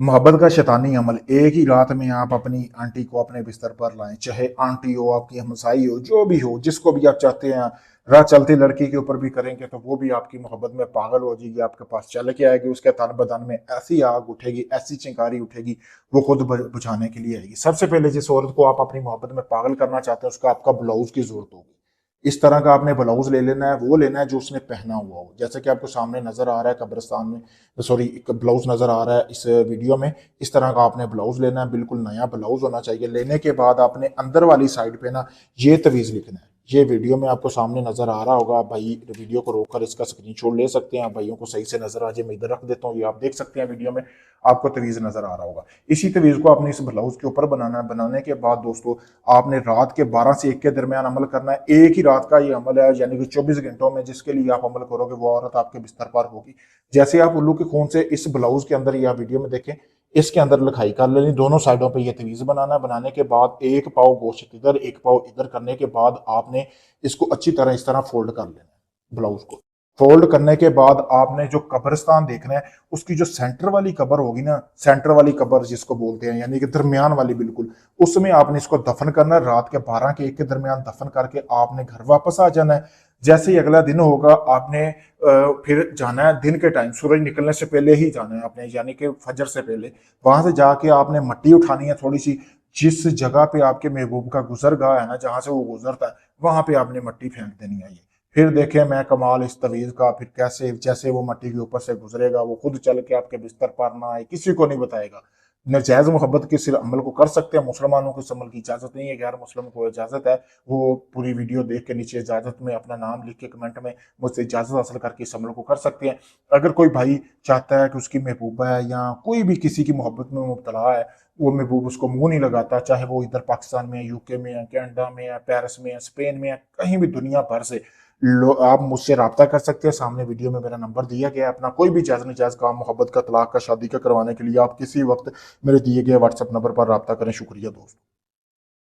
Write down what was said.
मोहब्बत का शैतानी अमल, एक ही रात में आप अपनी आंटी को अपने बिस्तर पर लाएं, चाहे आंटी हो, आपकी हमसाई हो, जो भी हो, जिसको भी आप चाहते हैं। राह चलती लड़की के ऊपर भी करेंगे तो वो भी आपकी मोहब्बत में पागल हो जाएगी, आपके पास चल के आएगी, उसके तन बदन में ऐसी आग उठेगी, ऐसी चिंगारी उठेगी, वो खुद बुझाने के लिए आएगी। सबसे पहले जिस औरत को आप अपनी मोहब्बत में पागल करना चाहते हैं, उसका आपका ब्लाउज की जरूरत होगी। इस तरह का आपने ब्लाउज ले लेना है, वो लेना है जो उसने पहना हुआ हो। जैसे कि आपको सामने नजर आ रहा है कब्रिस्तान में, सॉरी, एक ब्लाउज नजर आ रहा है इस वीडियो में। इस तरह का आपने ब्लाउज लेना है, बिल्कुल नया ब्लाउज होना चाहिए। लेने के बाद आपने अंदर वाली साइड पे ना ये तवीज़ लिखना है। ये वीडियो में आपको सामने नजर आ रहा होगा, भाई वीडियो को रोककर इसका स्क्रीनशॉट ले सकते हैं, भाइयों को सही से नजर आ जाए, मैं इधर रख देता हूँ, ये आप देख सकते हैं वीडियो में, आपको तवीज़ नजर आ रहा होगा। इसी तवीज़ को आपने इस ब्लाउज के ऊपर बनाना है। बनाने के बाद दोस्तों, आपने रात के 12 से 1 के दरमियान अमल करना है। एक ही रात का ये अमल है, यानी कि 24 घंटों में जिसके लिए आप अमल करोगे वो औरत आपके बिस्तर पर होगी। जैसे आप उल्लू के खून से इस ब्लाउज के अंदर, या वीडियो में देखें, इसके अंदर लिखाई कर लेनी, दोनों साइडों पे ये तवीज बनाना। बनाने के बाद एक पाव गोश्त इधर, एक पाव इधर करने के बाद आपने इसको अच्छी तरह इस तरह फोल्ड कर लेना है ब्लाउज को। फोल्ड करने के बाद आपने जो कब्रिस्तान देखना है, उसकी जो सेंटर वाली कब्र होगी ना, सेंटर वाली कब्र जिसको बोलते हैं, यानी कि दरमियान वाली बिल्कुल, उसमें आपने इसको दफन करना है। रात के 12 के 1 के दरमियान दफन करके आपने घर वापस आ जाना है। जैसे ही अगला दिन होगा, आपने फिर जाना है दिन के टाइम, सूरज निकलने से पहले ही जाना है आपने, यानी कि फजर से पहले। वहां से जाके आपने मट्टी उठानी है थोड़ी सी, जिस जगह पे आपके महबूब का गुजरगाह है ना, जहां से वो गुजरता है, वहां पे आपने मट्टी फेंक देनी है। ये फिर देखें मैं कमाल इस तवीज का, फिर कैसे जैसे वो मट्टी के ऊपर से गुजरेगा, वो खुद चल के आपके बिस्तर पर ना आए, किसी को नहीं बताएगा। नजायज मोहब्बत के सिर्फ अमल को कर सकते हैं, मुसलमानों को इस अमल की इजाजत नहीं है, गैर मुस्लिम को इजाजत है। वो पूरी वीडियो देख के नीचे इजाजत में अपना नाम लिख के कमेंट में मुझसे इजाजत हासिल करके इस अमल को कर सकते हैं। अगर कोई भाई चाहता है कि उसकी महबूबा है या कोई भी किसी की मोहब्बत में मुब्तला है, वो महबूब उसको मुंह नहीं लगाता, चाहे वो इधर पाकिस्तान में है, यूके में है, कनाडा में है, पेरिस में है, स्पेन में है, कहीं भी दुनिया भर से, आप मुझसे रब्ता कर सकते हैं। सामने वीडियो में मेरा नंबर दिया गया है। अपना कोई भी जायज नाजायज काम, मोहब्बत का, तलाक का, शादी का करवाने के लिए आप किसी वक्त मेरे दिए गए व्हाट्सएप नंबर पर रब्ता करें। शुक्रिया दोस्तों।